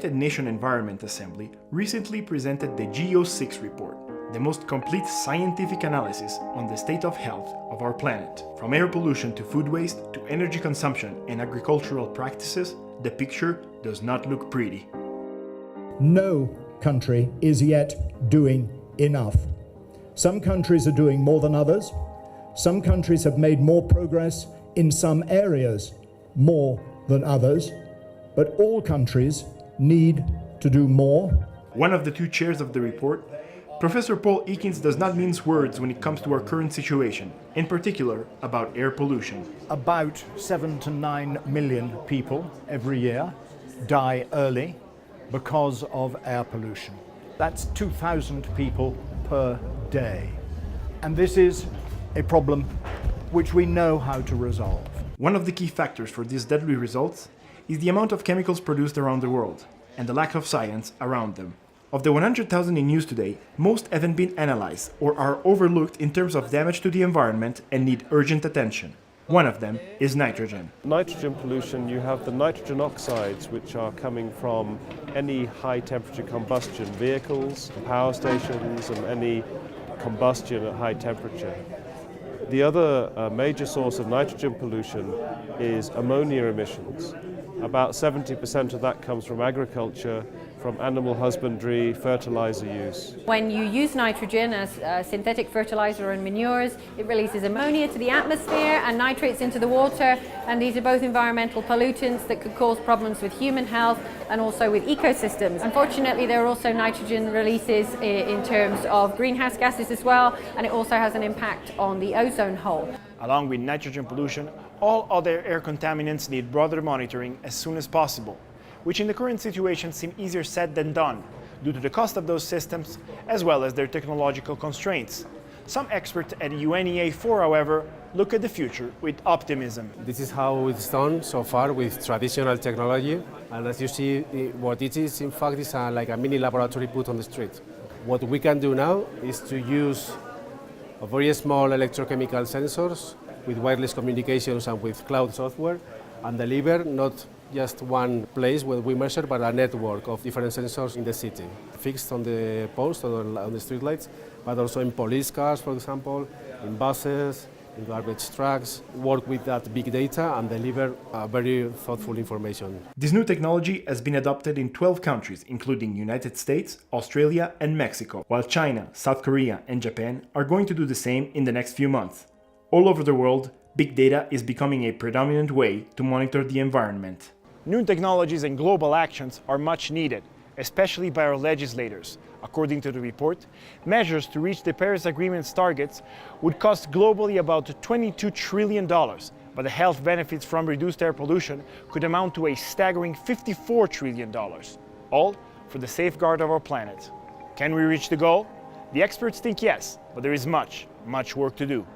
United Nations Environment Assembly recently presented the GEO6 report, the most complete scientific analysis on the state of health of our planet. From air pollution to food waste to energy consumption and agricultural practices, the picture does not look pretty. No country is yet doing enough. Some countries are doing more than others. Some countries have made more progress in some areas more than others, but all countries need to do more. One of the two chairs of the report, Professor Paul Eakins, does not mince words when it comes to our current situation, in particular about air pollution. About 7 to 9 million people every year die early because of air pollution. That's 2,000 people per day. And this is a problem which we know how to resolve. One of the key factors for these deadly results is the amount of chemicals produced around the world and the lack of science around them. Of the 100,000 in use today, most haven't been analyzed or are overlooked in terms of damage to the environment and need urgent attention. One of them is nitrogen. Nitrogen pollution, you have the nitrogen oxides which are coming from any high temperature combustion vehicles, power stations and any combustion at high temperature. The other major source of nitrogen pollution is ammonia emissions. About 70% of that comes from agriculture, from animal husbandry, fertilizer use. When you use nitrogen as synthetic fertilizer and manures, it releases ammonia to the atmosphere and nitrates into the water, and these are both environmental pollutants that could cause problems with human health and also with ecosystems. Unfortunately, there are also nitrogen releases in terms of greenhouse gases as well, and it also has an impact on the ozone hole. Along with nitrogen pollution, all other air contaminants need broader monitoring as soon as possible, which in the current situation seem easier said than done, due to the cost of those systems as well as their technological constraints. Some experts at UNEA-4, however, look at the future with optimism. This is how it's done so far with traditional technology, and as you see, what it is in fact is like a mini laboratory put on the street. What we can do now is to use a very small electrochemical sensors with wireless communications and with cloud software, and deliver not just one place where we measure, but a network of different sensors in the city, fixed on the post or on the street lights, but also in police cars, for example, in buses, in garbage trucks, work with that big data and deliver very thoughtful information. This new technology has been adopted in 12 countries, including United States, Australia and Mexico, while China, South Korea and Japan are going to do the same in the next few months. All over the world, big data is becoming a predominant way to monitor the environment. New technologies and global actions are much needed, especially by our legislators. According to the report, measures to reach the Paris Agreement's targets would cost globally about $22 trillion, but the health benefits from reduced air pollution could amount to a staggering $54 trillion, all for the safeguard of our planet. Can we reach the goal? The experts think yes, but there is much work to do.